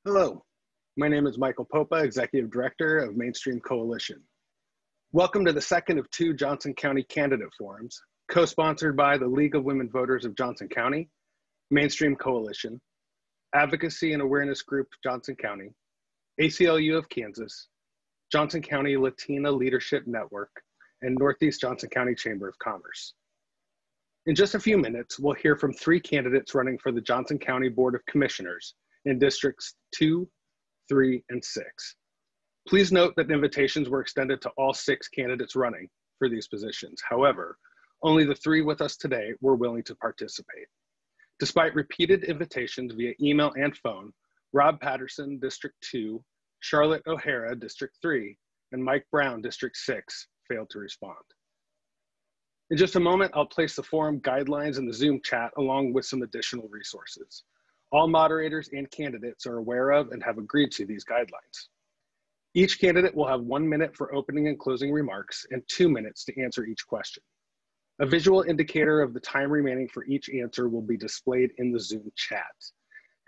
Hello, my name is Michael Popa, Executive Director of Mainstream Coalition. Welcome to the second of two Johnson County Candidate Forums, co-sponsored by the League of Women Voters of Johnson County, Mainstream Coalition, Advocacy and Awareness Group Johnson County, ACLU of Kansas, Johnson County Latina Leadership Network, and Northeast Johnson County Chamber of Commerce. In just a few minutes, we'll hear from three candidates running for the Johnson County Board of Commissioners in Districts 2, 3, and 6. Please note that invitations were extended to all 6 candidates running for these positions. However, only the 3 with us today were willing to participate. Despite repeated invitations via email and phone, Rob Patterson, District 2, Charlotte O'Hara, District 3, and Mike Brown, District 6, failed to respond. In just a moment, I'll place the forum guidelines in the Zoom chat along with some additional resources. All moderators and candidates are aware of and have agreed to these guidelines. Each candidate will have 1 minute for opening and closing remarks and 2 minutes to answer each question. A visual indicator of the time remaining for each answer will be displayed in the Zoom chat.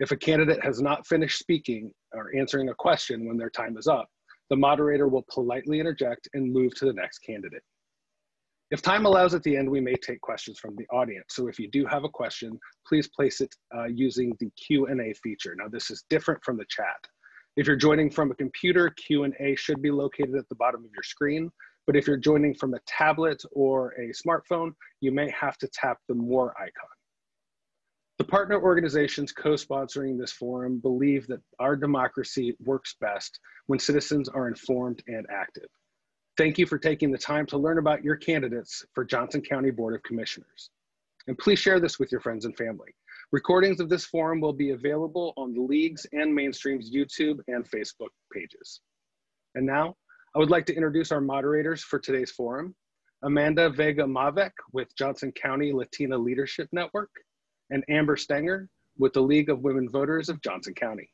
If a candidate has not finished speaking or answering a question when their time is up, the moderator will politely interject and move to the next candidate. If time allows at the end, we may take questions from the audience. So if you do have a question, please place it using the Q&A feature. Now this is different from the chat. If you're joining from a computer, Q&A should be located at the bottom of your screen. But if you're joining from a tablet or a smartphone, you may have to tap the More icon. The partner organizations co-sponsoring this forum believe that our democracy works best when citizens are informed and active. Thank you for taking the time to learn about your candidates for Johnson County Board of Commissioners. And please share this with your friends and family. Recordings of this forum will be available on the League's and Mainstream's YouTube and Facebook pages. And now, I would like to introduce our moderators for today's forum, Amanda Vega Mavek with Johnson County Latina Leadership Network, and Amber Stenger with the League of Women Voters of Johnson County.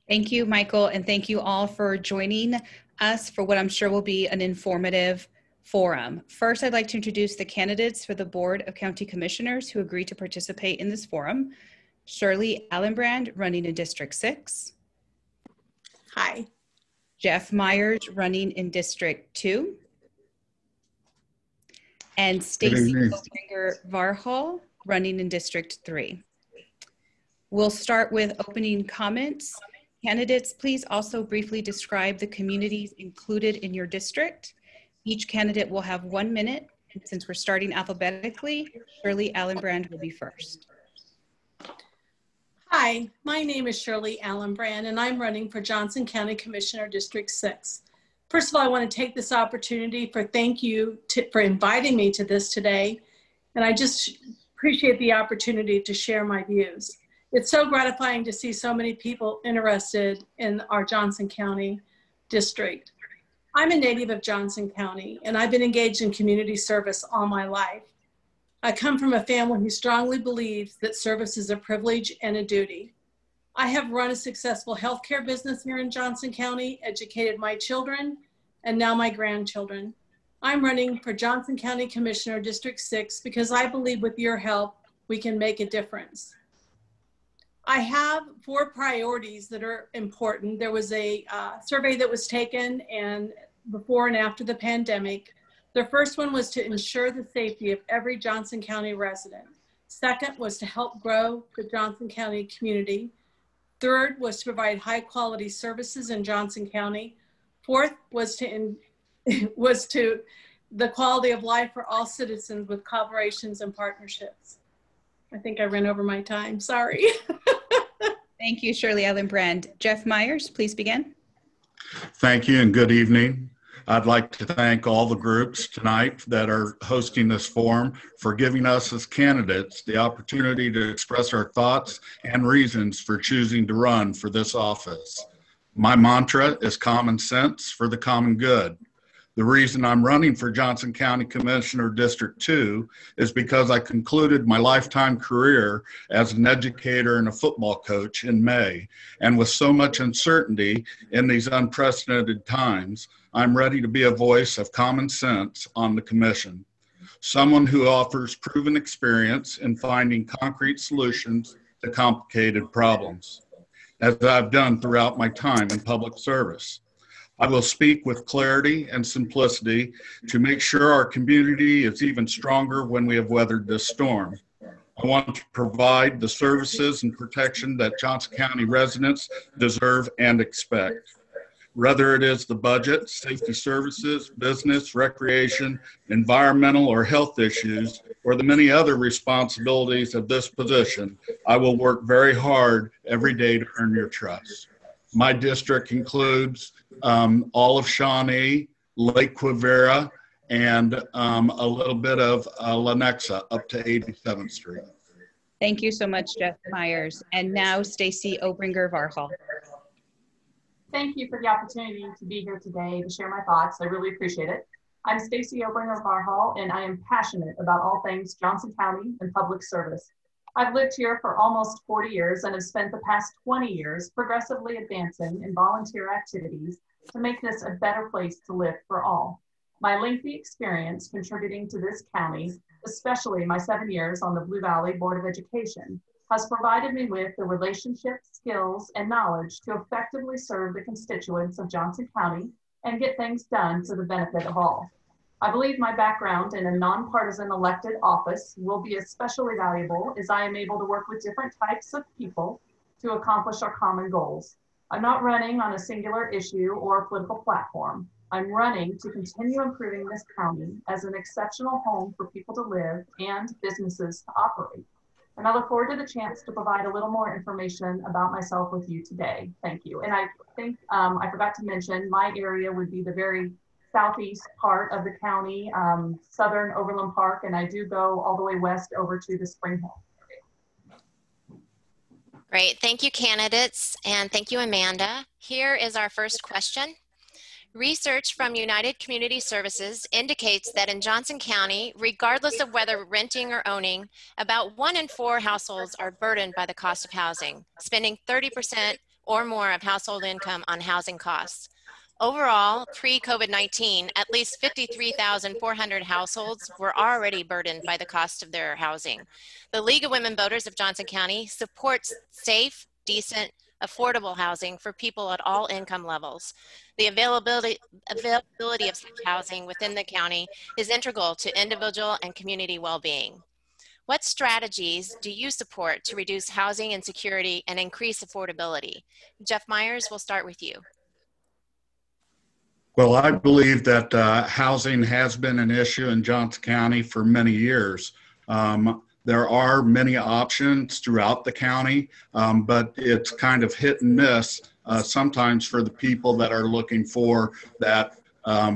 Thank you, Michael, and thank you all for joining us for what I'm sure will be an informative forum. First, I'd like to introduce the candidates for the Board of County Commissioners who agreed to participate in this forum. Shirley Allenbrand, running in District 6. Hi. Jeff Myers, running in District 2. And Stacy Varhol, running in District 3. We'll start with opening comments. Candidates, please also briefly describe the communities included in your district. Each candidate will have 1 minute, and since we're starting alphabetically, Shirley Allenbrand will be first. Hi, my name is Shirley Allenbrand, and I'm running for Johnson County Commissioner District 6. First of all, I want to take this opportunity for thank you for inviting me to this today, and I just appreciate the opportunity to share my views. It's so gratifying to see so many people interested in our Johnson County district. I'm a native of Johnson County, and I've been engaged in community service all my life. I come from a family who strongly believes that service is a privilege and a duty. I have run a successful healthcare business here in Johnson County, educated my children, and now my grandchildren. I'm running for Johnson County Commissioner District 6 because I believe with your help, we can make a difference. I have 4 priorities that are important. There was a survey that was taken and before and after the pandemic. The first one was to ensure the safety of every Johnson County resident. Second was to help grow the Johnson County community. Third was to provide high quality services in Johnson County. Fourth was to the quality of life for all citizens with collaborations and partnerships. I think I ran over my time, sorry. Thank you, Shirley Allenbrand. Jeff Myers, please begin. Thank you and good evening. I'd like to thank all the groups tonight that are hosting this forum for giving us as candidates the opportunity to express our thoughts and reasons for choosing to run for this office. My mantra is common sense for the common good. The reason I'm running for Johnson County Commissioner District 2 is because I concluded my lifetime career as an educator and a football coach in May. And with so much uncertainty in these unprecedented times, I'm ready to be a voice of common sense on the commission. Someone who offers proven experience in finding concrete solutions to complicated problems. as I've done throughout my time in public service. I will speak with clarity and simplicity to make sure our community is even stronger when we have weathered this storm. I want to provide the services and protection that Johnson County residents deserve and expect. Whether it is the budget, safety services, business, recreation, environmental, or health issues, or the many other responsibilities of this position, I will work very hard every day to earn your trust. My district includes all of Shawnee, Lake Quivira, and a little bit of Lenexa up to 87th Street. Thank you so much, Jeff Myers. And now Stacy Obringer Varhal. Thank you for the opportunity to be here today to share my thoughts. I really appreciate it. I'm Stacy Obringer Varhal, and I am passionate about all things Johnson County and public service. I've lived here for almost 40 years and have spent the past 20 years progressively advancing in volunteer activities to make this a better place to live for all. My lengthy experience contributing to this county, especially my 7 years on the Blue Valley Board of Education, has provided me with the relationships, skills, and knowledge to effectively serve the constituents of Johnson County and get things done to the benefit of all. I believe my background in a nonpartisan elected office will be especially valuable as I am able to work with different types of people to accomplish our common goals. I'm not running on a singular issue or a political platform. I'm running to continue improving this county as an exceptional home for people to live and businesses to operate. And I look forward to the chance to provide a little more information about myself with you today. Thank you. And I think I forgot to mention, my area would be the very southeast part of the county, southern Overland Park, and I do go all the way west over to the Spring Hill. Great, thank you candidates, and thank you Amanda. Here is our first question. Research from United Community Services indicates that in Johnson County, regardless of whether renting or owning, about 1 in 4 households are burdened by the cost of housing, spending 30% or more of household income on housing costs. Overall, pre-COVID-19, at least 53,400 households were already burdened by the cost of their housing. The League of Women Voters of Johnson County supports safe, decent, affordable housing for people at all income levels. The availability of such housing within the county is integral to individual and community well-being. What strategies do you support to reduce housing insecurity and increase affordability? Jeff Myers, we'll start with you. Well, I believe that housing has been an issue in Johnson County for many years. There are many options throughout the county, but it's kind of hit and miss sometimes for the people that are looking for that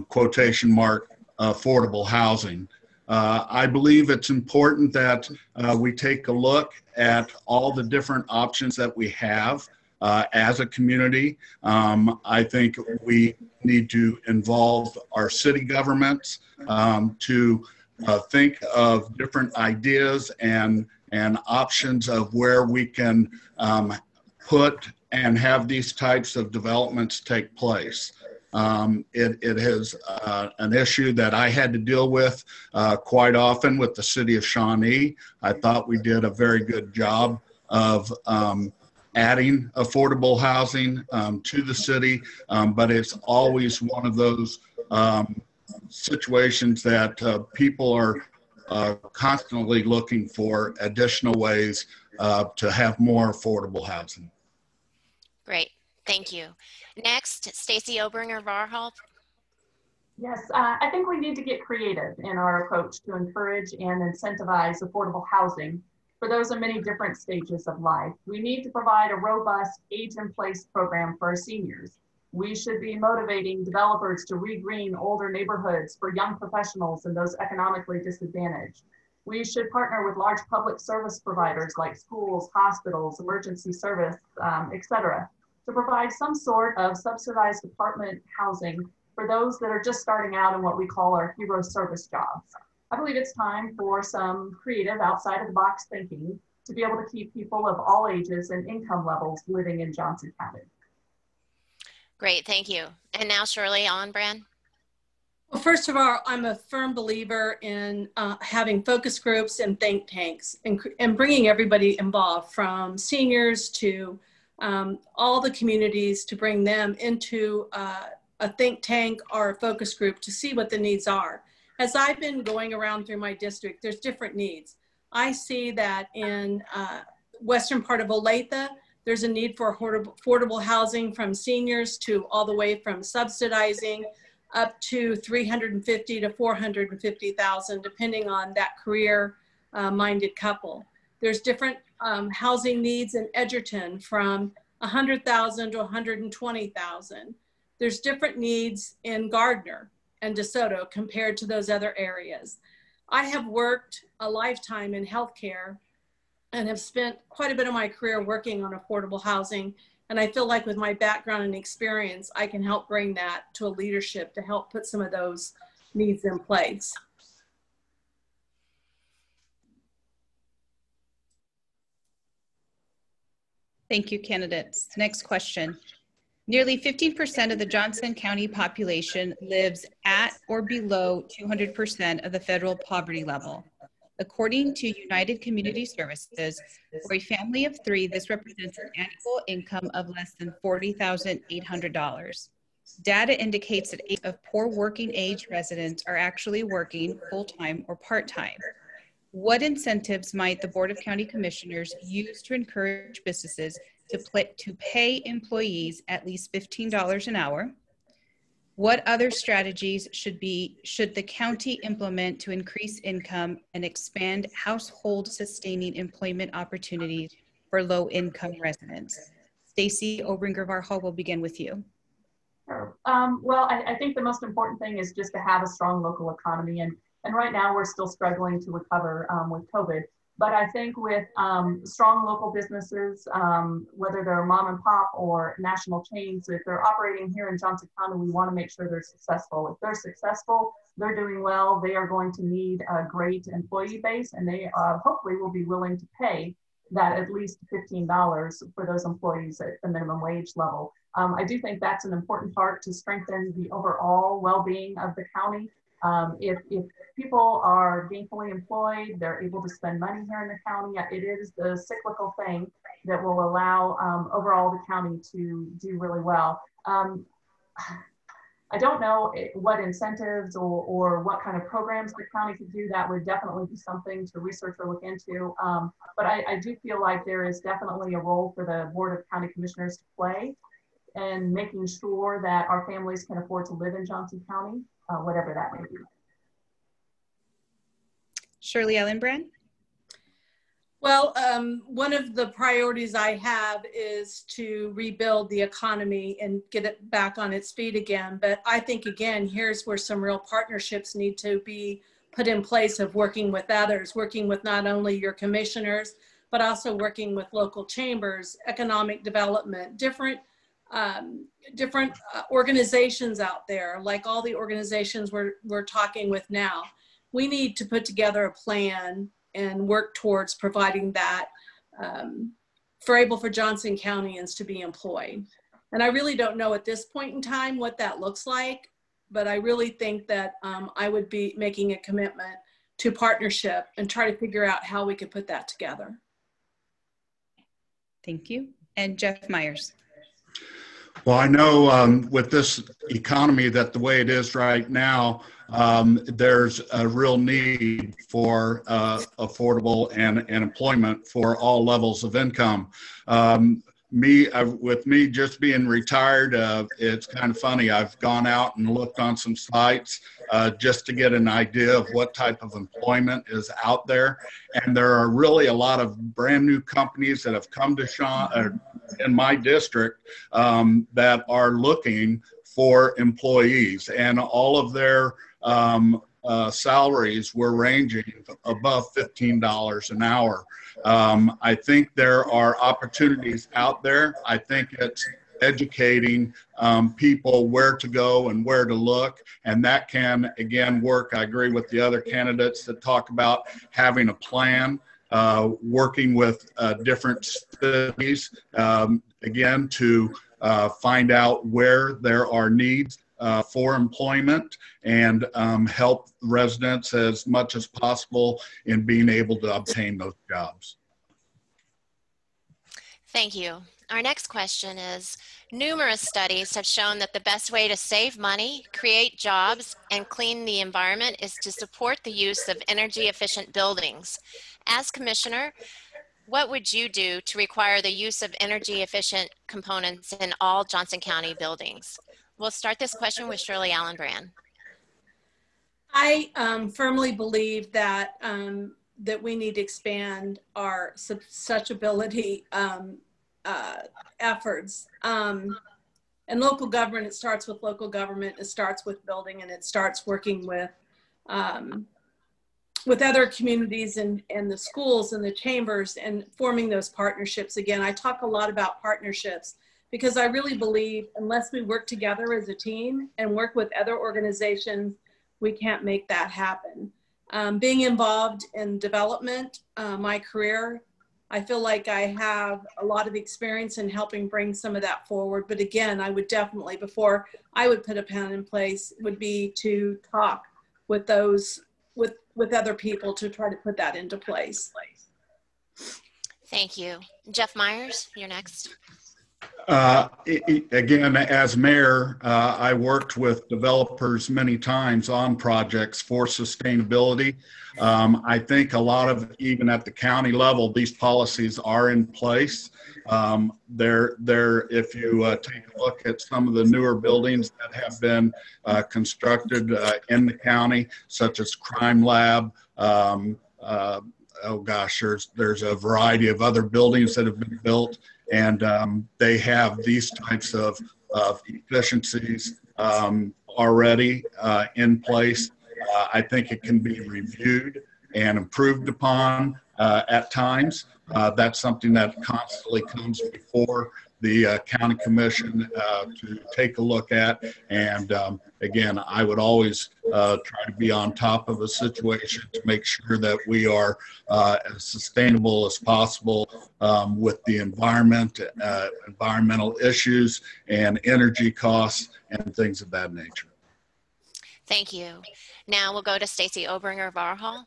quotation mark affordable housing. I believe it's important that we take a look at all the different options that we have as a community. I think we need to involve our city governments to think of different ideas and options of where we can put and have these types of developments take place. It is an issue that I had to deal with quite often with the city of Shawnee. I thought we did a very good job of adding affordable housing to the city, but it's always one of those situations that people are constantly looking for additional ways to have more affordable housing. Great, thank you. Next, Stacy Obringer Varhal. Yes, I think we need to get creative in our approach to encourage and incentivize affordable housing for those in many different stages of life. We need to provide a robust age-in-place program for our seniors. We should be motivating developers to re-green older neighborhoods for young professionals and those economically disadvantaged. We should partner with large public service providers like schools, hospitals, emergency service, et cetera, to provide some sort of subsidized apartment housing for those that are just starting out in what we call our hero service jobs. I believe it's time for some creative outside of the box thinking to be able to keep people of all ages and income levels living in Johnson County. Great, thank you. And now Shirley Allenbrand. Well, first of all, I'm a firm believer in having focus groups and think tanks and bringing everybody involved, from seniors to all the communities to bring them into a think tank or a focus group to see what the needs are. As I've been going around through my district, there's different needs. I see that in western part of Olathe, there's a need for affordable housing from seniors to all the way from subsidizing up to 350 to 450,000, depending on that career-minded couple. There's different housing needs in Edgerton from 100,000 to 120,000. There's different needs in Gardner and DeSoto compared to those other areas. I have worked a lifetime in healthcare and have spent quite a bit of my career working on affordable housing. And I feel like with my background and experience, I can help bring that to a leadership to help put some of those needs in place. Thank you, candidates. Next question. Nearly 15% of the Johnson County population lives at or below 200% of the federal poverty level. According to United Community Services, for a family of 3, this represents an annual income of less than $40,800. Data indicates that 8 of poor working age residents are actually working full-time or part-time. What incentives might the Board of County Commissioners use to encourage businesses to pay employees at least $15 an hour? What other strategies should the county implement to increase income and expand household sustaining employment opportunities for low-income residents? Stacy Obringer-Varhol, will begin with you. Sure. Well, I think the most important thing is just to have a strong local economy. And right now we're still struggling to recover with COVID. But I think with strong local businesses, whether they're mom and pop or national chains, if they're operating here in Johnson County, we want to make sure they're successful. If they're successful, they're doing well, they are going to need a great employee base, and they hopefully will be willing to pay that at least $15 for those employees at the minimum wage level. I do think that's an important part to strengthen the overall well-being of the county. If people are gainfully employed, they're able to spend money here in the county. It is the cyclical thing that will allow overall the county to do really well. I don't know what incentives or what kind of programs the county could do. That would definitely be something to research or look into. But I do feel like there is definitely a role for the Board of County Commissioners to play in making sure that our families can afford to live in Johnson County, whatever that may be. Shirley Ellenbrand. Well, one of the priorities I have is to rebuild the economy and get it back on its feet again. But I think, again, here's where some real partnerships need to be put in place of working with others, working with not only your commissioners, but also working with local chambers, economic development, different organizations out there, like all the organizations we're talking with now. We need to put together a plan and work towards providing that for Johnson Countyans to be employed. And I really don't know at this point in time what that looks like, but I really think that I would be making a commitment to partnership and try to figure out how we could put that together. Thank you. And Jeff Myers. Well, I know with this economy that the way it is right now, there's a real need for affordable and employment for all levels of income. With me just being retired, it's kind of funny. I've gone out and looked on some sites just to get an idea of what type of employment is out there. And there are really a lot of brand new companies that have come to in my district that are looking for employees, and all of their salaries were ranging above $15 an hour. I think there are opportunities out there. I think it's educating people where to go and where to look, and that can, again, work. I agree with the other candidates that talk about having a plan, working with different cities, again, to find out where there are needs for employment, and help residents as much as possible in being able to obtain those jobs. Thank you. Our next question is, numerous studies have shown that the best way to save money, create jobs, and clean the environment is to support the use of energy efficient buildings. As commissioner, what would you do to require the use of energy efficient components in all Johnson County buildings? We'll start this question with Shirley Allen-Brand. I firmly believe that that we need to expand our sustainability efforts. And local government, it starts with local government, it starts with building, and it starts working with other communities and the schools and the chambers and forming those partnerships. Again, I talk a lot about partnerships because I really believe unless we work together as a team and work with other organizations, we can't make that happen. Being involved in development, my career, I feel like I have a lot of experience in helping bring some of that forward. But again, I would definitely, before I would put a plan in place, would be to talk with those, with other people to try to put that into place. Thank you. Jeff Myers, you're next. Again, as mayor, I worked with developers many times on projects for sustainability. I think a lot of, even at the county level, these policies are in place. If you take a look at some of the newer buildings that have been constructed in the county, such as Crime Lab, oh gosh, there's a variety of other buildings that have been built, and they have these types of efficiencies already in place. I think it can be reviewed and improved upon at times. That's something that constantly comes before the county commission to take a look at. And again, I would always try to be on top of a situation to make sure that we are as sustainable as possible with the environment, environmental issues, and energy costs and things of that nature. Thank you. Now we'll go to Stacy Obringer Varhol.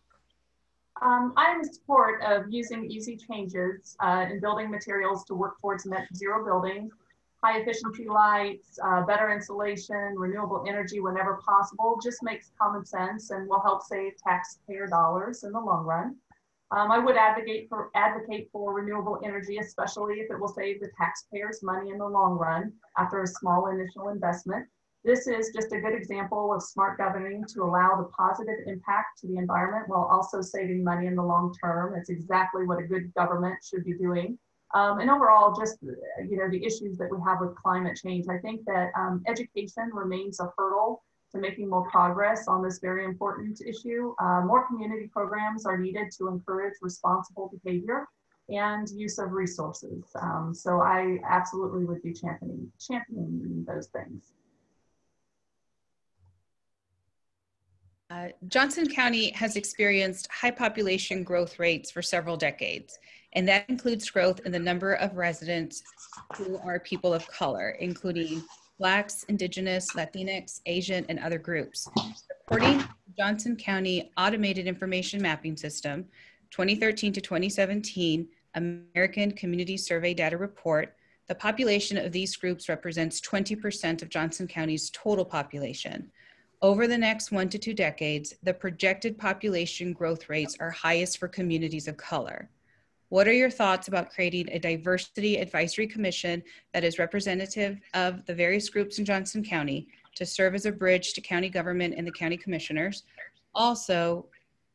I'm in support of using easy changes in building materials to work towards net zero buildings, high efficiency lights, better insulation, renewable energy whenever possible. Just makes common sense and will help save taxpayer dollars in the long run. I would advocate for renewable energy, especially if it will save the taxpayers money in the long run after a small initial investment. This is just a good example of smart governing to allow the positive impact to the environment while also saving money in the long term. It's exactly what a good government should be doing. And overall, just the issues that we have with climate change, I think that education remains a hurdle to making more progress on this very important issue. More community programs are needed to encourage responsible behavior and use of resources. So I absolutely would be championing those things. Johnson County has experienced high population growth rates for several decades, and that includes growth in the number of residents who are people of color, including Blacks, Indigenous, Latinx, Asian, and other groups. According to Johnson County Automated Information Mapping System, 2013 to 2017 American Community Survey Data Report, the population of these groups represents 20% of Johnson County's total population. Over the next 1 to 2 decades, the projected population growth rates are highest for communities of color. What are your thoughts about creating a diversity advisory commission that is representative of the various groups in Johnson County to serve as a bridge to county government and the county commissioners? Also,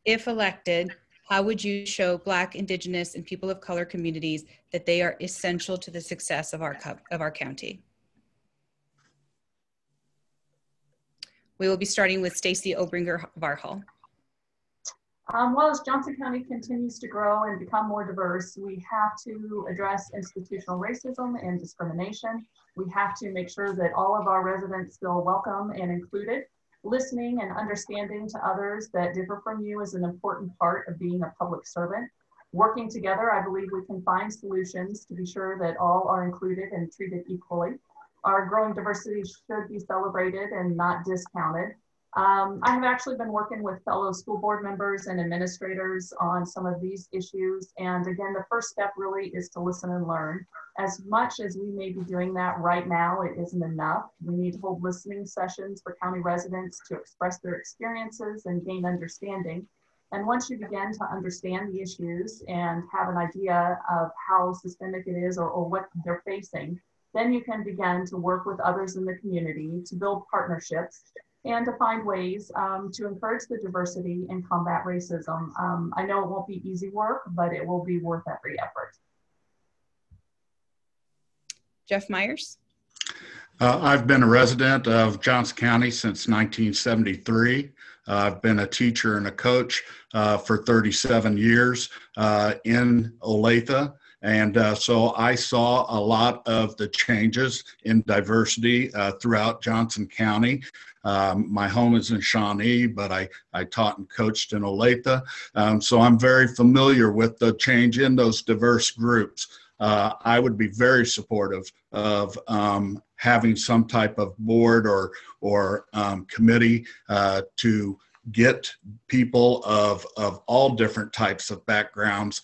if elected, how would you show Black, Indigenous, and people of color communities that they are essential to the success of our county? We will be starting with Stacy Obringer Varhol. Well, as Johnson County continues to grow and become more diverse, we have to address institutional racism and discrimination. We have to make sure that all of our residents feel welcome and included. Listening and understanding to others that differ from you is an important part of being a public servant. Working together, I believe we can find solutions to be sure that all are included and treated equally. Our growing diversity should be celebrated and not discounted. I have actually been working with fellow school board members and administrators on some of these issues. And again, the first step really is to listen and learn. As much as we may be doing that right now, it isn't enough. We need to hold listening sessions for county residents to express their experiences and gain understanding. And once you begin to understand the issues and have an idea of how systemic it is or what they're facing, then you can begin to work with others in the community to build partnerships and to find ways to encourage the diversity and combat racism. I know it won't be easy work, but it will be worth every effort. Jeff Myers. I've been a resident of Johnson County since 1973. I've been a teacher and a coach for 37 years in Olathe. And so I saw a lot of the changes in diversity throughout Johnson County. My home is in Shawnee, but I taught and coached in Olathe. So I'm very familiar with the change in those diverse groups. I would be very supportive of having some type of board or committee to get people of all different types of backgrounds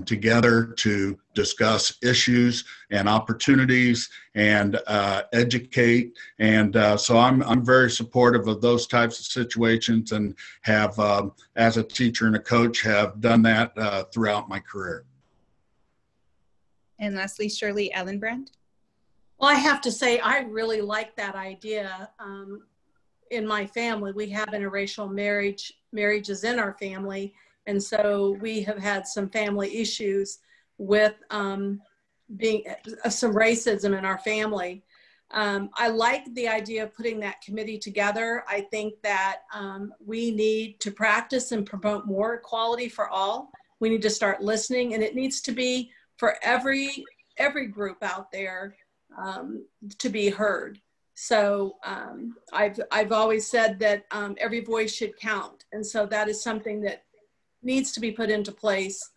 together to discuss issues and opportunities and educate. And so I'm very supportive of those types of situations and have, as a teacher and a coach, have done that throughout my career. And lastly, Shirley Allenbrand. Well, I have to say, I really like that idea. In my family, we have interracial marriages in our family. And so we have had some family issues with some racism in our family. I like the idea of putting that committee together. I think that we need to practice and promote more equality for all. We need to start listening, and it needs to be for every group out there to be heard. So I've always said that every voice should count. And so that is something that needs to be put into place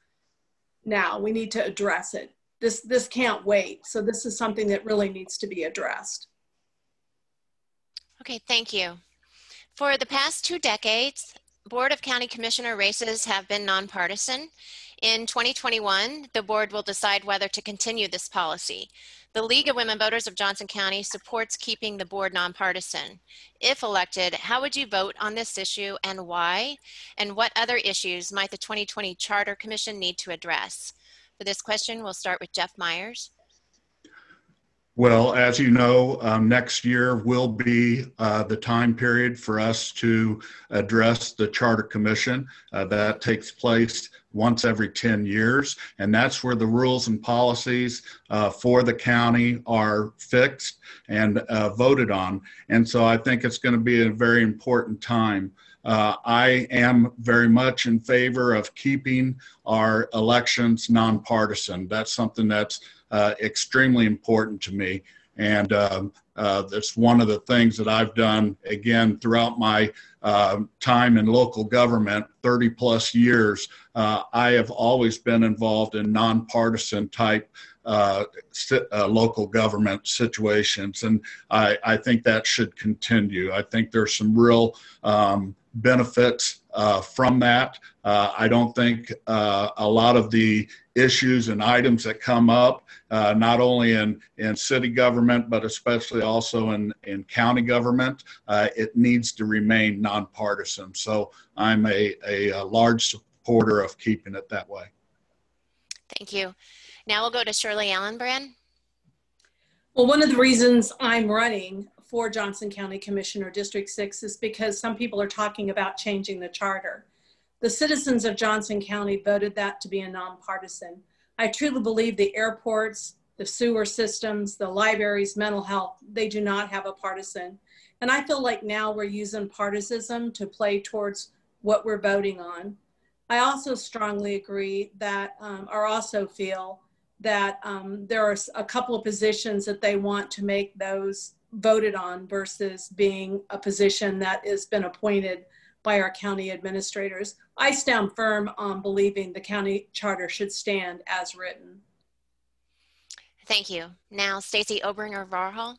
now. We need to address it. This can't wait. So this is something that really needs to be addressed. Okay, thank you. For the past 2 decades, Board of County Commissioner races have been nonpartisan. In 2021, the board will decide whether to continue this policy. The League of Women Voters of Johnson County supports keeping the board nonpartisan. If elected, how would you vote on this issue and why? And what other issues might the 2020 Charter Commission need to address? For this question, we'll start with Jeff Myers. Well, as you know, next year will be the time period for us to address the Charter Commission. That takes place once every 10 years, and that's where the rules and policies for the county are fixed and voted on. And so I think it's going to be a very important time. I am very much in favor of keeping our elections nonpartisan. That's something that's extremely important to me. And that's one of the things that I've done, again, throughout my time in local government, 30 plus years. I have always been involved in nonpartisan type local government situations. And I think that should continue. I think there's some real benefits from that. I don't think a lot of the issues and items that come up, not only in city government, but especially also in county government, it needs to remain nonpartisan. So I'm a large supporter of keeping it that way. Thank you. Now we'll go to Shirley Allenbrand. Well, one of the reasons I'm running for Johnson County Commissioner District 6 is because some people are talking about changing the charter. The citizens of Johnson County voted that to be a nonpartisan. I truly believe the airports, the sewer systems, the libraries, mental health, they do not have a partisan. And I feel like now we're using partisanship to play towards what we're voting on. I also strongly agree that, or also feel that there are a couple of positions that they want to make those voted on versus being a position that has been appointed by our county administrators. I stand firm on believing the county charter should stand as written. Thank you. Now, Stacey Obringer Varhol.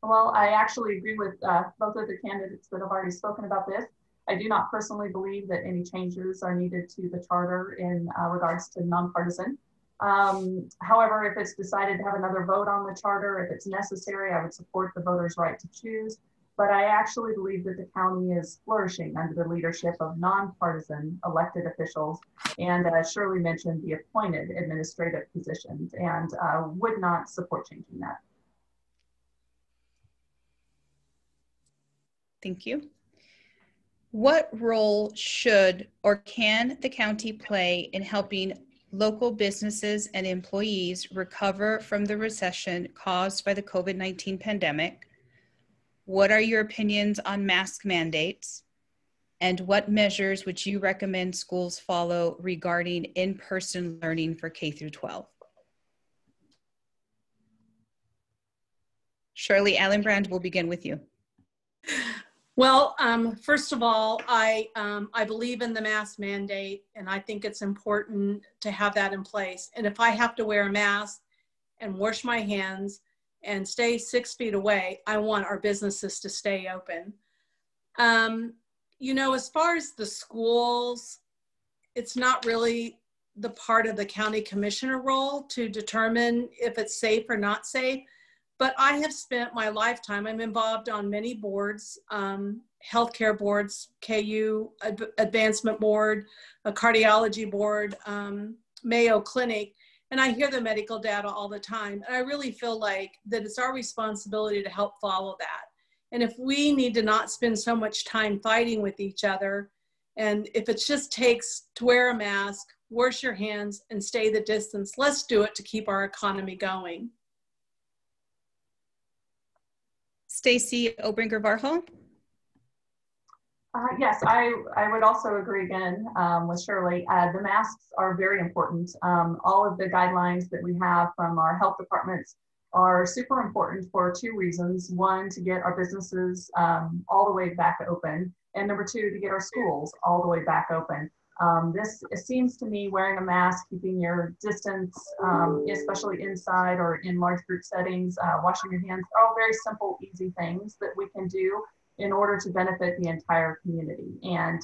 Well, I actually agree with both of the candidates that have already spoken about this. I do not personally believe that any changes are needed to the charter in regards to nonpartisan. However, if it's decided to have another vote on the charter, if it's necessary, I would support the voters' right to choose. But I actually believe that the county is flourishing under the leadership of nonpartisan elected officials, and Shirley mentioned the appointed administrative positions, and would not support changing that. Thank you. What role should or can the county play in helping local businesses and employees recover from the recession caused by the COVID-19 pandemic? What are your opinions on mask mandates? And what measures would you recommend schools follow regarding in-person learning for K through 12? Shirley Allenbrand, we'll begin with you. Well, first of all, I believe in the mask mandate, and I think it's important to have that in place. And if I have to wear a mask and wash my hands and stay 6 feet away, I want our businesses to stay open. You know, as far as the schools, it's not really the part of the county commissioner role to determine if it's safe or not safe. But I have spent my lifetime, I'm involved on many boards, healthcare boards, KU Advancement Board, a cardiology board, Mayo Clinic, and I hear the medical data all the time. And I really feel like that it's our responsibility to help follow that. And if we need to not spend so much time fighting with each other, and if it just takes to wear a mask, wash your hands, and stay the distance, let's do it to keep our economy going. Stacy Obringer-Varhol. Yes, I would also agree again with Shirley. The masks are very important. All of the guidelines that we have from our health departments are super important for 2 reasons. 1, to get our businesses all the way back open. And number 2, to get our schools all the way back open. It seems to me wearing a mask, keeping your distance, especially inside or in large group settings, washing your hands, are all very simple, easy things that we can do in order to benefit the entire community. And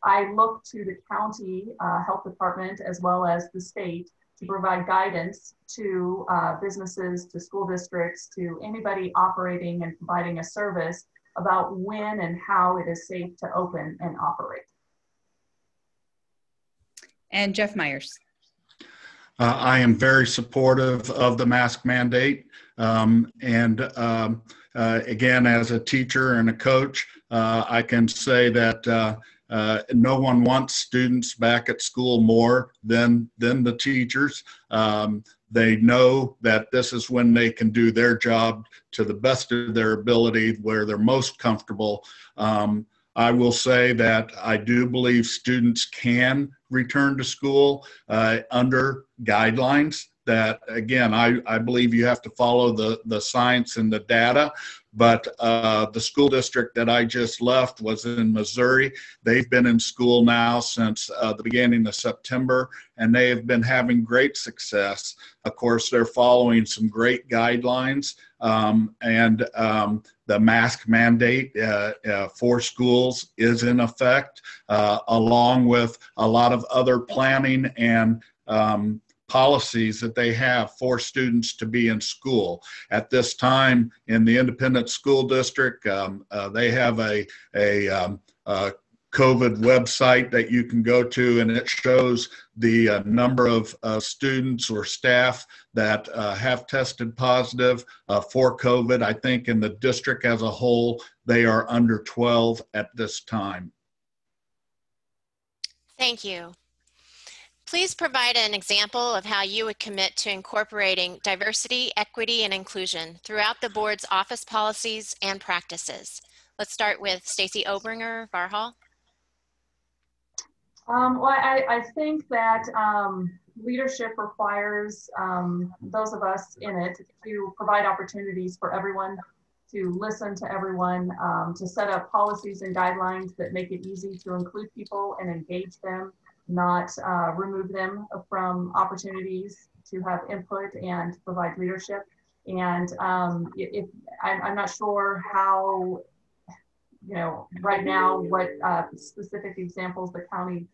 I look to the county health department as well as the state to provide guidance to businesses, to school districts, to anybody operating and providing a service about when and how it is safe to open and operate. And Jeff Myers. I am very supportive of the mask mandate. Again, as a teacher and a coach, I can say that no one wants students back at school more than the teachers. They know that this is when they can do their job to the best of their ability, where they're most comfortable. I will say that I do believe students can return to school under guidelines that, again, I believe you have to follow the science and the data. But the school district that I just left was in Missouri. They've been in school now since the beginning of September, and they have been having great success. Of course, they're following some great guidelines, and the mask mandate for schools is in effect, along with a lot of other planning and policies that they have for students to be in school. At this time in the independent school district, they have a COVID website that you can go to, and it shows the number of students or staff that have tested positive for COVID. I think in the district as a whole, they are under 12 at this time. Thank you. Please provide an example of how you would commit to incorporating diversity, equity, and inclusion throughout the board's office policies and practices. Let's start with Stacy Obringer-Varhol. Well, I think that leadership requires those of us in it to provide opportunities for everyone, to listen to everyone, to set up policies and guidelines that make it easy to include people and engage them, not remove them from opportunities to have input and provide leadership. And if I'm not sure how, right now what specific examples the county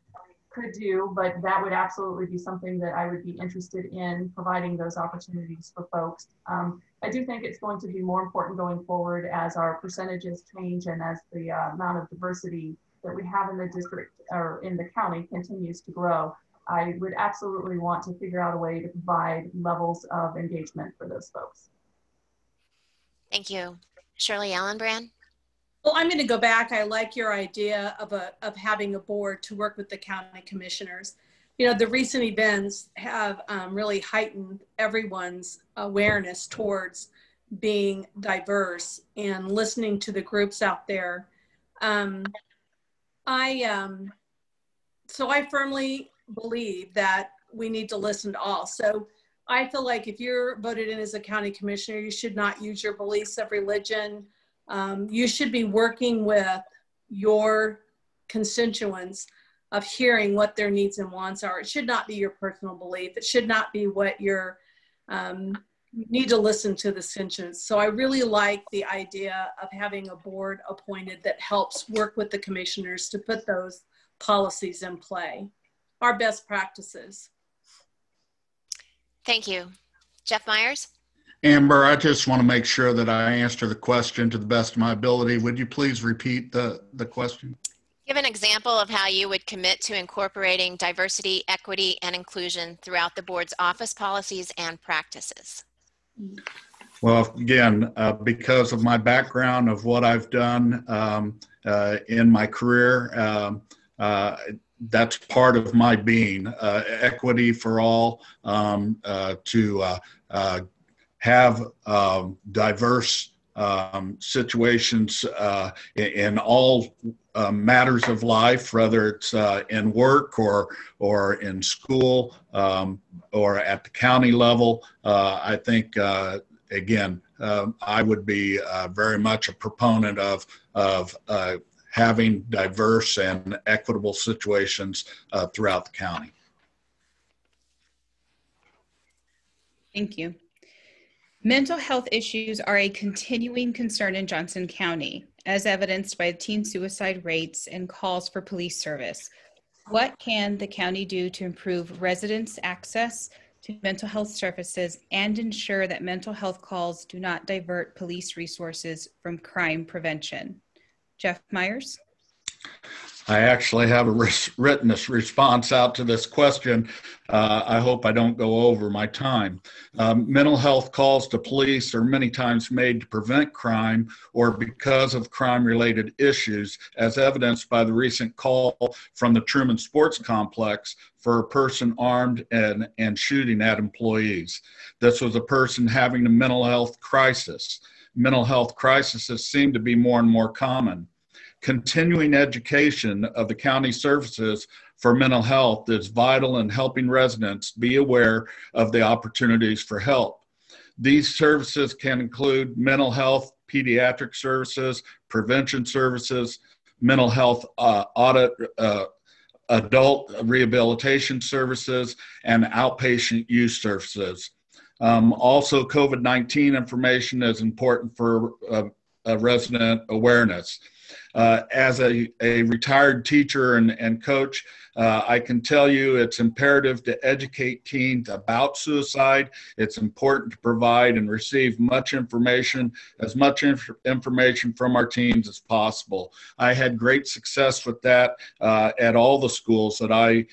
could do, but that would absolutely be something that I would be interested in, providing those opportunities for folks. I do think it's going to be more important going forward as our percentages change and as the amount of diversity that we have in the district or in the county continues to grow. I would absolutely want to figure out a way to provide levels of engagement for those folks. Thank you. Shirley Allenbrand. Well, I'm going to go back. I like your idea of having a board to work with the county commissioners. The recent events have really heightened everyone's awareness towards being diverse and listening to the groups out there. So I firmly believe that we need to listen to all. So I feel like if you're voted in as a county commissioner, you should not use your beliefs of religion. You should be working with your constituents of hearing what their needs and wants are. It should not be your personal belief. It should not be what you need to listen to the constituents. So I really like the idea of having a board appointed that helps work with the commissioners to put those policies in play. Our best practices. Thank you. Jeff Myers. Amber, I just want to make sure that I answer the question to the best of my ability. Would you please repeat the question? Give an example of how you would commit to incorporating diversity, equity, and inclusion throughout the board's office policies and practices. Well, again, because of my background of what I've done in my career, that's part of my being, equity for all, to have diverse situations in all matters of life, whether it's in work or in school or at the county level. I think, again, I would be very much a proponent of having diverse and equitable situations throughout the county. Thank you. Mental health issues are a continuing concern in Johnson County, as evidenced by teen suicide rates and calls for police service. What can the county do to improve residents' access to mental health services and ensure that mental health calls do not divert police resources from crime prevention? Jeff Myers. I actually have a written response out to this question. I hope I don't go over my time. Mental health calls to police are many times made to prevent crime or because of crime-related issues, as evidenced by the recent call from the Truman Sports Complex for a person armed and shooting at employees. This was a person having a mental health crisis. Mental health crises seem to be more and more common. Continuing education of the county services for mental health is vital in helping residents be aware of the opportunities for help. These services can include mental health, pediatric services, prevention services, mental health audit, adult rehabilitation services, and outpatient use services. Also, COVID-19 information is important for resident awareness. As a retired teacher and coach, I can tell you it's imperative to educate teens about suicide. It's important to provide and receive as much information from our teens as possible. I had great success with that at all the schools that I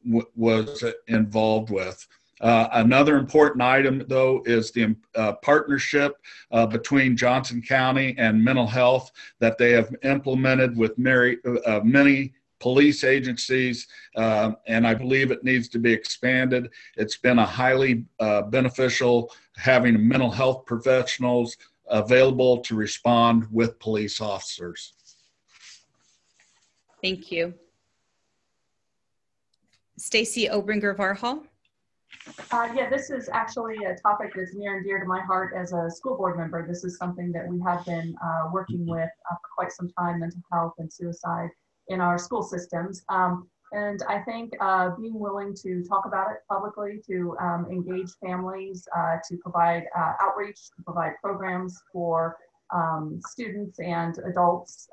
was involved with. Another important item, though, is the partnership between Johnson County and mental health that they have implemented with many police agencies, and I believe it needs to be expanded. It's been a highly beneficial having mental health professionals available to respond with police officers. Thank you. Stacy Obringer Varhal. Yeah, this is actually a topic that's near and dear to my heart as a school board member. This is something that we have been working with for quite some time, mental health and suicide in our school systems. And I think being willing to talk about it publicly, to engage families, to provide outreach, to provide programs for students and adults,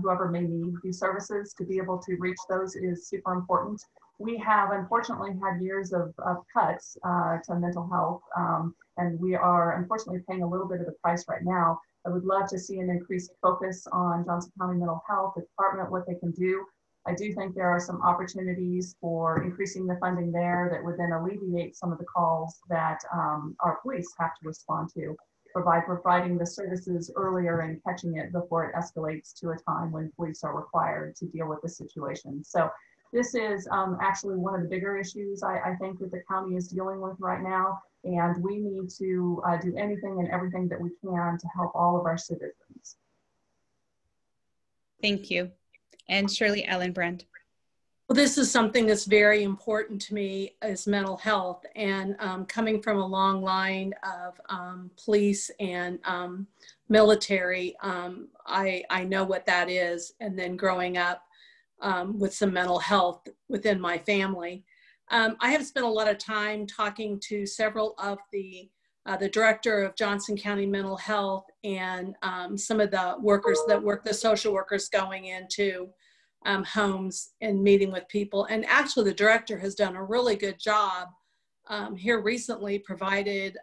whoever may need these services, to be able to reach those is super important. We have unfortunately had years of cuts to mental health, and we are unfortunately paying a little bit of the price right now. I would love to see an increased focus on Johnson County Mental Health, the department, what they can do. I do think there are some opportunities for increasing the funding there that would then alleviate some of the calls that our police have to respond to, providing the services earlier and catching it before it escalates to a time when police are required to deal with the situation. So this is actually one of the bigger issues I think that the county is dealing with right now, and we need to do anything and everything that we can to help all of our citizens. Thank you. And Shirley Ellenbrand. Well, this is something that's very important to me is mental health, and coming from a long line of police and military, I know what that is. And then growing up with some mental health within my family, I have spent a lot of time talking to several of the director of Johnson County Mental Health and some of the workers that work, the social workers going into homes and meeting with people. And actually the director has done a really good job here recently, provided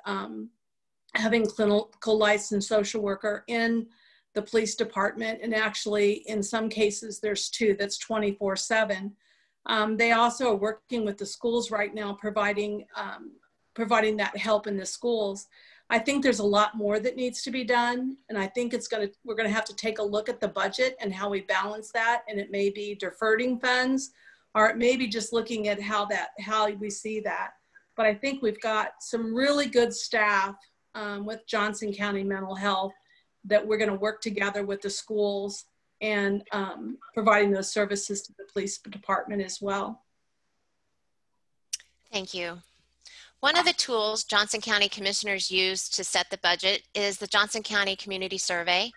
having clinical licensed social worker in the police department. And actually in some cases there's two, that's 24/7. They also are working with the schools right now, providing that help in the schools. I think there's a lot more that needs to be done. And I think we're going to have to take a look at the budget and how we balance that. And it may be diverting funds, or it may be just looking at how we see that. But I think we've got some really good staff with Johnson County Mental Health that we're going to work together with the schools and providing those services to the police department as well. Thank you. One of the tools Johnson County commissioners use to set the budget is the Johnson County Community Survey.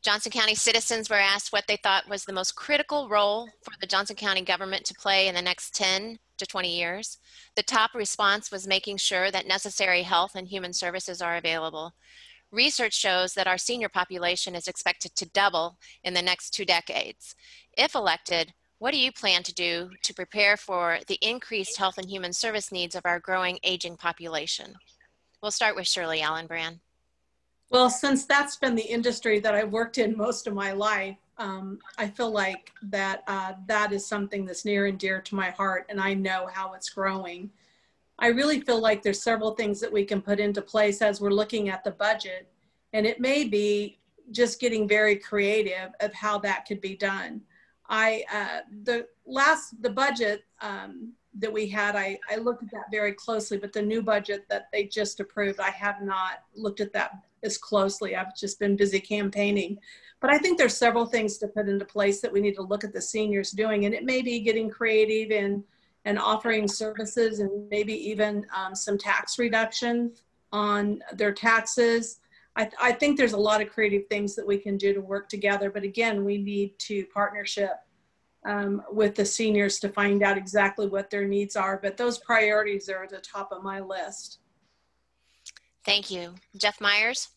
Johnson County citizens were asked what they thought was the most critical role for the Johnson County government to play in the next 10 to 20 years. The top response was making sure that necessary health and human services are available. Research shows that our senior population is expected to double in the next 2 decades. If elected, what do you plan to do to prepare for the increased health and human service needs of our growing aging population? We'll start with Shirley Ellenbrand. Well, since that's been the industry that I've worked in most of my life, I feel like that is something that's near and dear to my heart, and I know how it's growing. I really feel like there's several things that we can put into place as we're looking at the budget, and it may be just getting very creative of how that could be done. The budget that we had, I looked at that very closely, but the new budget that they just approved, I have not looked at that as closely. I've just been busy campaigning. But I think there's several things to put into place that we need to look at the seniors doing, and it may be getting creative and offering services, and maybe even some tax reduction on their taxes. I think there's a lot of creative things that we can do to work together. But again, we need to partnership with the seniors to find out exactly what their needs are. But those priorities are at the top of my list. Thank you. Jeff Myers?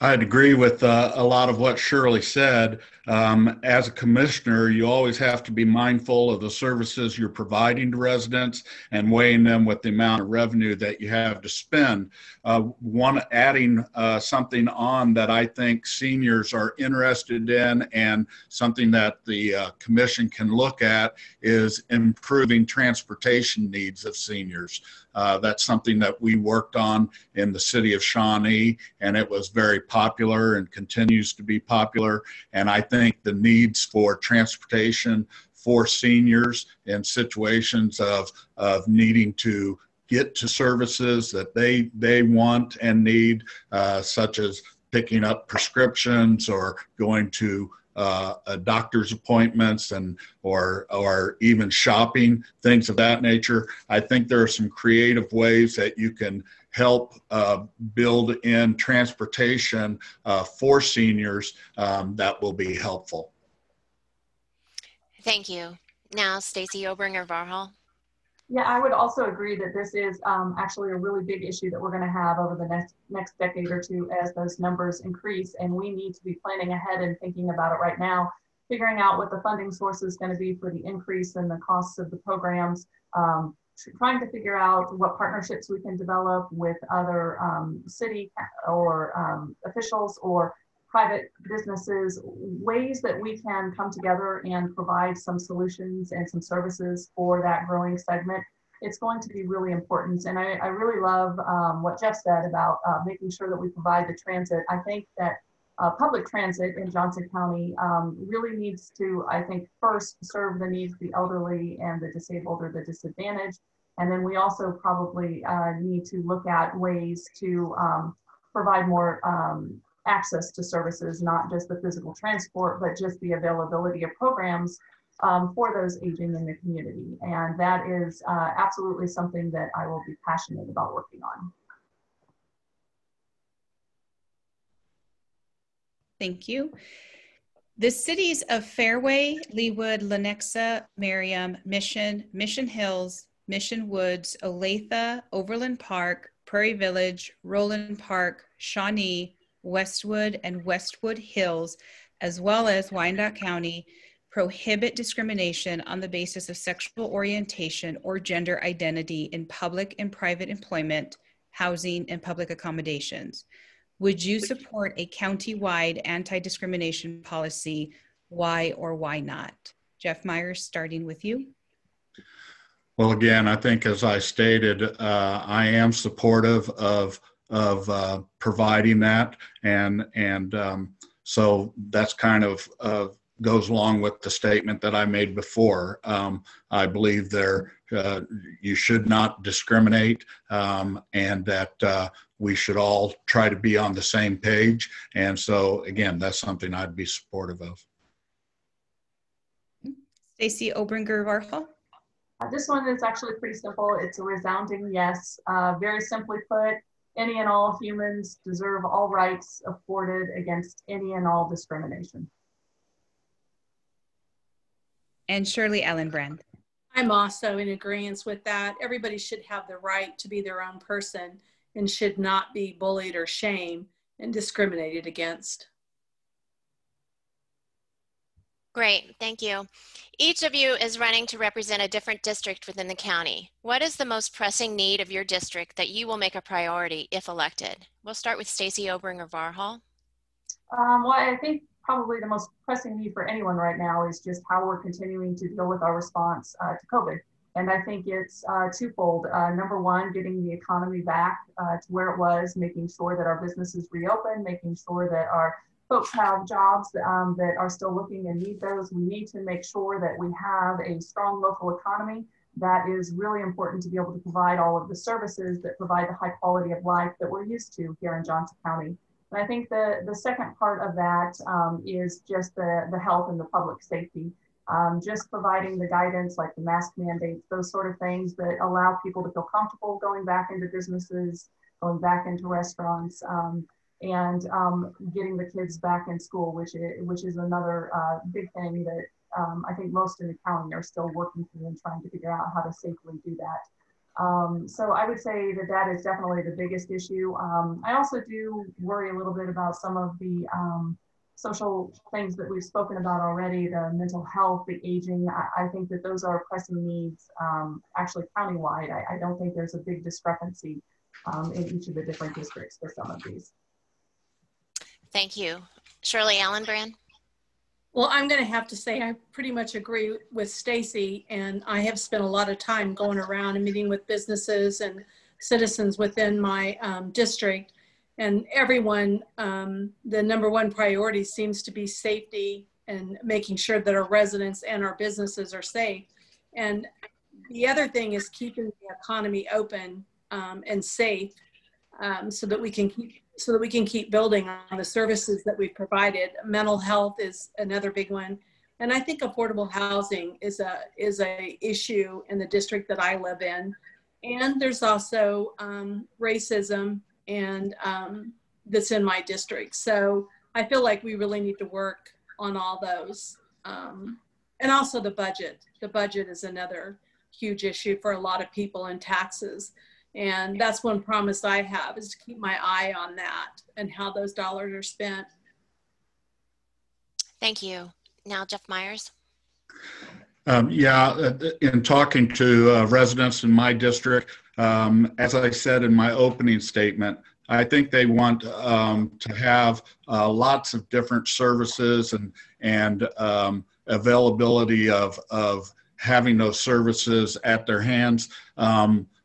I'd agree with a lot of what Shirley said. As a commissioner, you always have to be mindful of the services you're providing to residents and weighing them with the amount of revenue that you have to spend. Adding something on that I think seniors are interested in, and something that the commission can look at, is improving transportation needs of seniors. That's something that we worked on in the city of Shawnee, and it was very popular and continues to be popular. And I think the needs for transportation for seniors in situations of needing to get to services that they want and need, such as picking up prescriptions or going to doctor's appointments or even shopping, things of that nature. I think there are some creative ways that you can help build in transportation for seniors that will be helpful. Thank you. Now, Stacy Obringer Varhol. Yeah, I would also agree that this is actually a really big issue that we're going to have over the next decade or two as those numbers increase, and we need to be planning ahead and thinking about it right now, figuring out what the funding source is going to be for the increase in the costs of the programs, trying to figure out what partnerships we can develop with other city or officials or private businesses, ways that we can come together and provide some solutions and some services for that growing segment. It's going to be really important. And I really love what Jeff said about making sure that we provide the transit. I think that public transit in Johnson County really needs to, I think, first serve the needs of the elderly and the disabled or the disadvantaged. And then we also probably need to look at ways to provide more access to services, not just the physical transport, but just the availability of programs for those aging in the community. And that is absolutely something that I will be passionate about working on. Thank you. The cities of Fairway, Leawood, Lenexa, Merriam, Mission, Mission Hills, Mission Woods, Olathe, Overland Park, Prairie Village, Roland Park, Shawnee, Westwood, and Westwood Hills, as well as Wyandotte County, prohibit discrimination on the basis of sexual orientation or gender identity in public and private employment, housing, and public accommodations. Would you support a county-wide anti-discrimination policy? Why or why not? Jeff Myers, starting with you. Well, again, I think as I stated, I am supportive of providing that, and so that's kind of goes along with the statement that I made before. I believe you should not discriminate, and that we should all try to be on the same page. And so, again, that's something I'd be supportive of. Stacy Obringer Varhol. This one is actually pretty simple. It's a resounding yes. Very simply put, any and all humans deserve all rights afforded against any and all discrimination. And Shirley Ellenbrand. I'm also in agreement with that. Everybody should have the right to be their own person and should not be bullied or shamed and discriminated against. Great, thank you. Each of you is running to represent a different district within the county. What is the most pressing need of your district that you will make a priority if elected? We'll start with Stacy Obringer Varhol. Well, I think probably the most pressing need for anyone right now is just how we're continuing to deal with our response to COVID. And I think it's twofold. Number one, getting the economy back to where it was, making sure that our businesses reopen, making sure that our folks have jobs that are still looking and need those. We need to make sure that we have a strong local economy. That is really important to be able to provide all of the services that provide the high quality of life that we're used to here in Johnson County. And I think the second part of that is just the health and the public safety. Just providing the guidance like the mask mandates, those sort of things that allow people to feel comfortable going back into businesses, going back into restaurants, and getting the kids back in school, which is another big thing that I think most in the county are still working through and trying to figure out how to safely do that. So I would say that is definitely the biggest issue. I also do worry a little bit about some of the social things that we've spoken about already, the mental health, the aging. I think that those are pressing needs actually countywide. I don't think there's a big discrepancy in each of the different districts for some of these. Thank you. Shirley Ellenbrand. Well, I'm going to have to say I pretty much agree with Stacy, and I have spent a lot of time going around and meeting with businesses and citizens within my district, and everyone, the number one priority seems to be safety and making sure that our residents and our businesses are safe. And the other thing is keeping the economy open and safe so that we can keep building on the services that we've provided. Mental health is another big one. And I think affordable housing is a issue in the district that I live in. And there's also racism and that's in my district. So I feel like we really need to work on all those. And also the budget. The budget is another huge issue for a lot of people, in taxes. And that's one promise I have, is to keep my eye on that and how those dollars are spent. Thank you. Now, Jeff Myers. In talking to residents in my district, as I said in my opening statement, I think they want to have lots of different services and availability of having those services at their hands.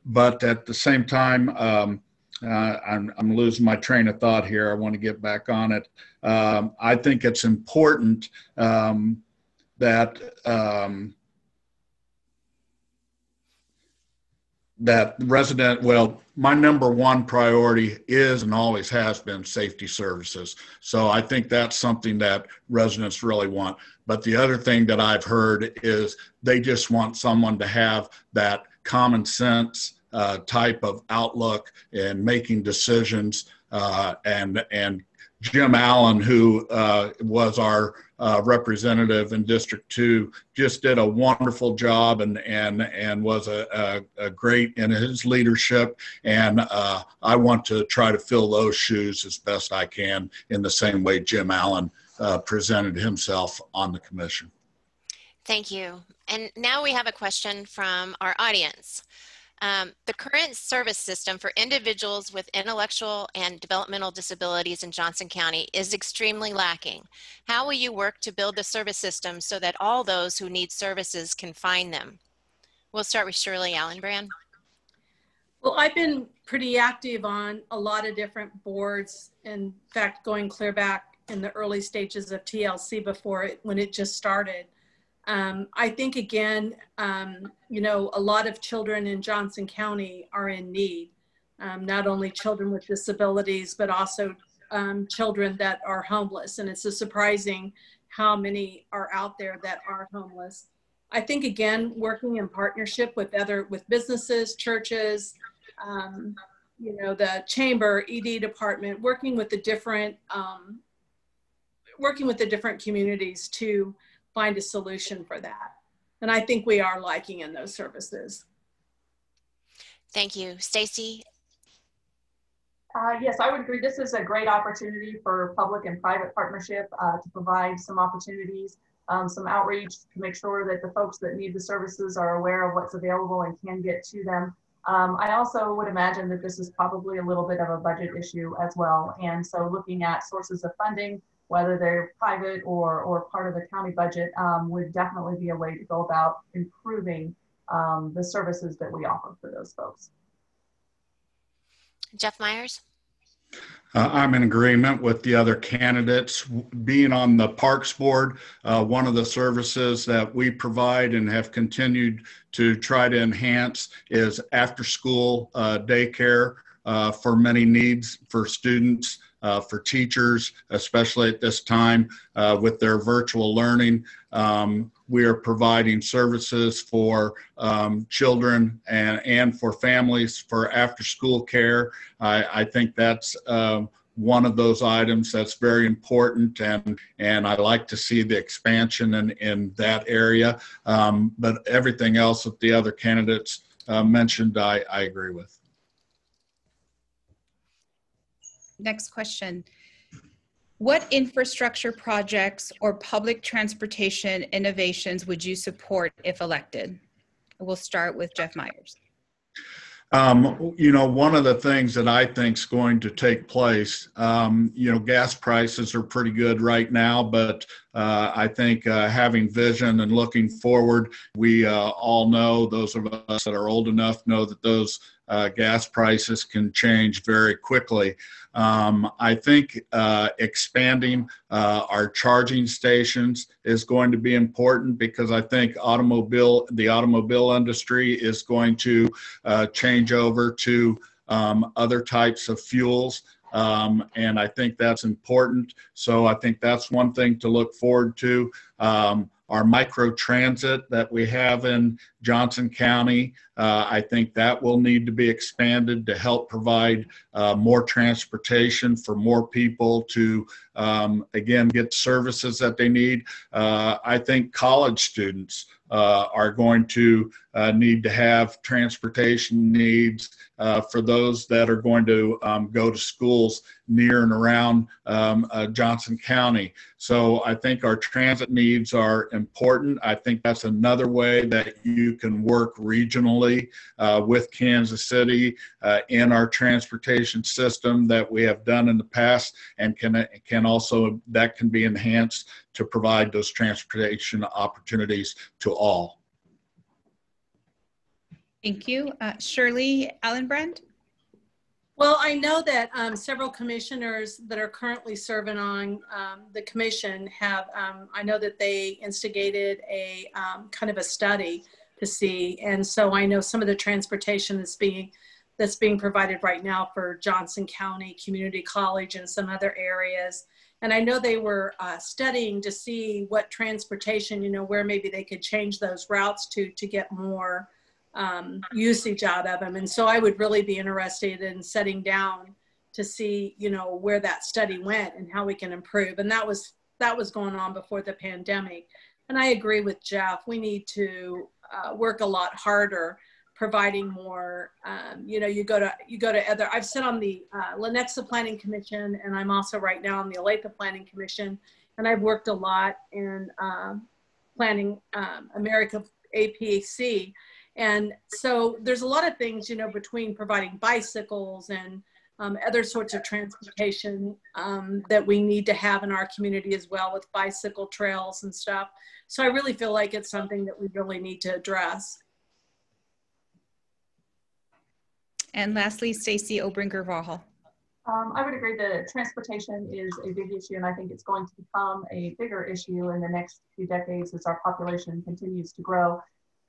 But at the same time, I'm losing my train of thought here. I want to get back on it. I think it's important my number one priority is and always has been safety services. So I think that's something that residents really want. But the other thing that I've heard is they just want someone to have that common sense type of outlook in making decisions. And Jim Allen, who was our representative in District 2, just did a wonderful job and was a great in his leadership. And I want to try to fill those shoes as best I can in the same way Jim Allen presented himself on the commission. Thank you. And now we have a question from our audience. The current service system for individuals with intellectual and developmental disabilities in Johnson County is extremely lacking. How will you work to build the service system so that all those who need services can find them? We'll start with Shirley Allenbrand. Well, I've been pretty active on a lot of different boards. In fact, going clear back in the early stages of TLC when it just started. I think, again, you know, a lot of children in Johnson County are in need, not only children with disabilities, but also children that are homeless. And it's surprising how many are out there that are homeless. I think, again, working in partnership with businesses, churches, you know, the chamber, ED department, working with the different communities to find a solution for that. And I think we are lacking in those services. Thank you. Stacy? Yes, I would agree. This is a great opportunity for public and private partnership to provide some opportunities, some outreach to make sure that the folks that need the services are aware of what's available and can get to them. I also would imagine that this is probably a little bit of a budget issue as well. And so looking at sources of funding, whether they're private or part of the county budget, would definitely be a way to go about improving the services that we offer for those folks. Jeff Myers? I'm in agreement with the other candidates. Being on the Parks Board, one of the services that we provide and have continued to try to enhance is after-school daycare for many needs for students. For teachers, especially at this time with their virtual learning. We are providing services for children and for families for after-school care. I think that's one of those items that's very important, and I like to see the expansion in that area. But everything else that the other candidates mentioned, I agree with. Next question. What infrastructure projects or public transportation innovations would you support if elected? We'll start with Jeff Myers. You know, one of the things that I think is going to take place, you know, gas prices are pretty good right now, but I think having vision and looking forward, we all know, those of us that are old enough know that those gas prices can change very quickly. I think expanding our charging stations is going to be important, because I think the automobile industry is going to change over to other types of fuels. And I think that's important. So I think that's one thing to look forward to. our micro transit that we have in Johnson County. I think that will need to be expanded to help provide more transportation for more people to, again, get services that they need. I think college students are going to need to have transportation needs for those that are going to go to schools near and around Johnson County. So I think our transit needs are important. I think that's another way that you can work regionally with Kansas City in our transportation system that we have done in the past, and can also, that can be enhanced to provide those transportation opportunities to all. Thank you. Shirley Allenbrand? Well, I know that several commissioners that are currently serving on the commission have, I know that they instigated a kind of a study to see. And so I know some of the transportation that's being provided right now for Johnson County Community College and some other areas. And I know they were studying to see what transportation, you know, where maybe they could change those routes to get more usage out of them. And so I would really be interested in sitting down to see, you know, where that study went and how we can improve. And that was going on before the pandemic. And I agree with Jeff. We need to work a lot harder providing more, you know, you go to other, I've sat on the Lenexa Planning Commission, and I'm also right now on the Olathe Planning Commission. And I've worked a lot in planning America APC. And so there's a lot of things, you know, between providing bicycles and other sorts of transportation that we need to have in our community as well, with bicycle trails and stuff. So I really feel like it's something that we really need to address. And lastly, Stacy Obringer Varhol. I would agree that transportation is a big issue, and I think it's going to become a bigger issue in the next few decades as our population continues to grow.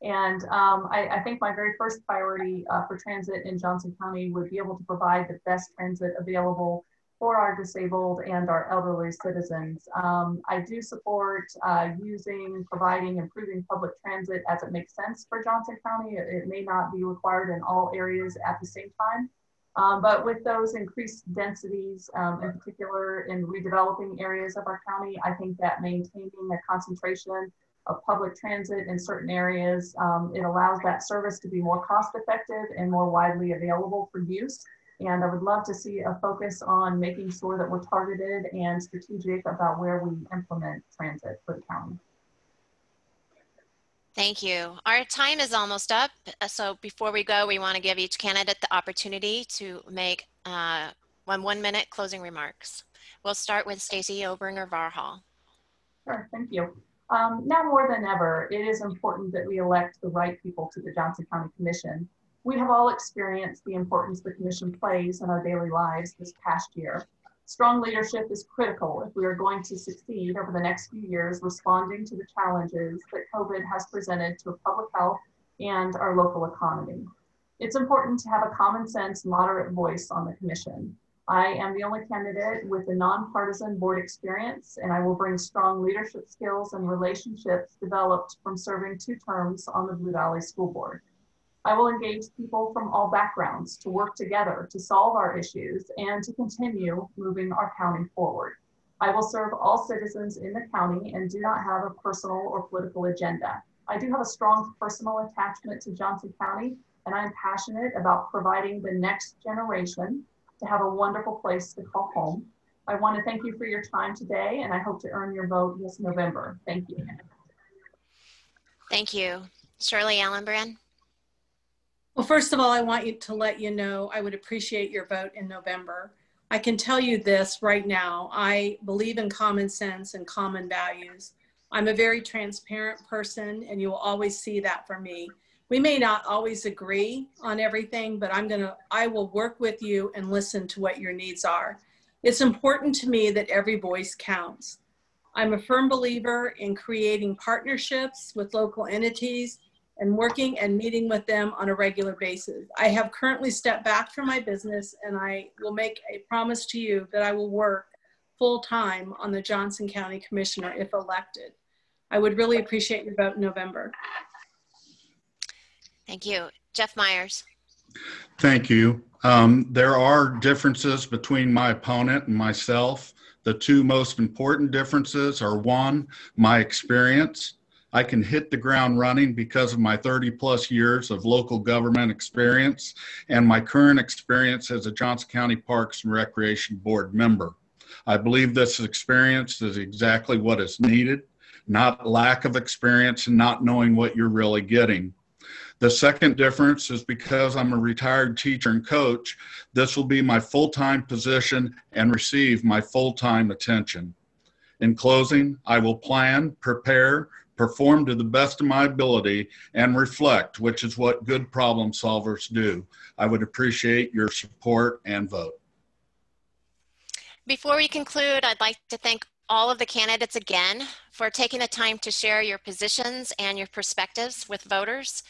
And I think my very first priority for transit in Johnson County would be able to provide the best transit available for our disabled and our elderly citizens. I do support providing, improving public transit as it makes sense for Johnson County. It may not be required in all areas at the same time. But with those increased densities, in particular in redeveloping areas of our county, I think that maintaining a concentration of public transit in certain areas, it allows that service to be more cost effective and more widely available for use. And I would love to see a focus on making sure that we're targeted and strategic about where we implement transit for the county. Thank you. Our time is almost up. So before we go, we want to give each candidate the opportunity to make 1 minute closing remarks. We'll start with Stacy Obringer Varhol. Sure, thank you. Now more than ever, it is important that we elect the right people to the Johnson County Commission. We have all experienced the importance the commission plays in our daily lives this past year. Strong leadership is critical if we are going to succeed over the next few years responding to the challenges that COVID has presented to public health and our local economy. It's important to have a common sense, moderate voice on the commission. I am the only candidate with a nonpartisan board experience, and I will bring strong leadership skills and relationships developed from serving 2 terms on the Blue Valley School Board. I will engage people from all backgrounds to work together to solve our issues and to continue moving our county forward. I will serve all citizens in the county and do not have a personal or political agenda. I do have a strong personal attachment to Johnson County, and I'm passionate about providing the next generation to have a wonderful place to call home. I want to thank you for your time today, and I hope to earn your vote this November. Thank you. Thank you. Shirley Allenbrand. Well, first of all, I want to let you know I would appreciate your vote in November. I can tell you this right now. I believe in common sense and common values. I'm a very transparent person, and you will always see that from me. We may not always agree on everything, but I will work with you and listen to what your needs are. It's important to me that every voice counts. I'm a firm believer in creating partnerships with local entities and working and meeting with them on a regular basis. I have currently stepped back from my business, and I will make a promise to you that I will work full-time on the Johnson County Commissioner if elected. I would really appreciate your vote in November. Thank you. Jeff Myers. Thank you. There are differences between my opponent and myself. The two most important differences are, one, my experience. I can hit the ground running because of my 30+ years of local government experience and my current experience as a Johnson County Parks and Recreation Board member. I believe this experience is exactly what is needed, not lack of experience and not knowing what you're really getting. The second difference is because I'm a retired teacher and coach, this will be my full-time position and receive my full-time attention. In closing, I will plan, prepare, perform to the best of my ability, and reflect, which is what good problem solvers do. I would appreciate your support and vote. Before we conclude, I'd like to thank all of the candidates again for taking the time to share your positions and your perspectives with voters.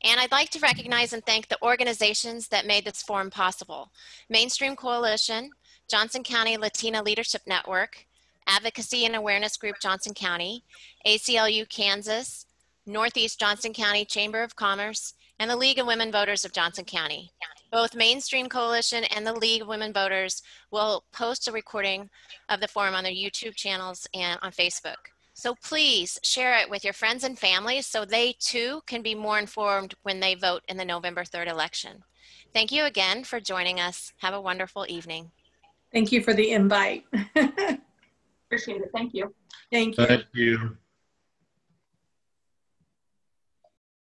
And I'd like to recognize and thank the organizations that made this forum possible. Mainstream Coalition, Johnson County Latina Leadership Network, Advocacy and Awareness Group Johnson County, ACLU Kansas, Northeast Johnson County Chamber of Commerce, and the League of Women Voters of Johnson County. Both Mainstream Coalition and the League of Women Voters will post a recording of the forum on their YouTube channels and on Facebook. So please share it with your friends and family so they too can be more informed when they vote in the November 3rd election. Thank you again for joining us. Have a wonderful evening. Thank you for the invite. Appreciate it. Thank you. Thank you. Thank you.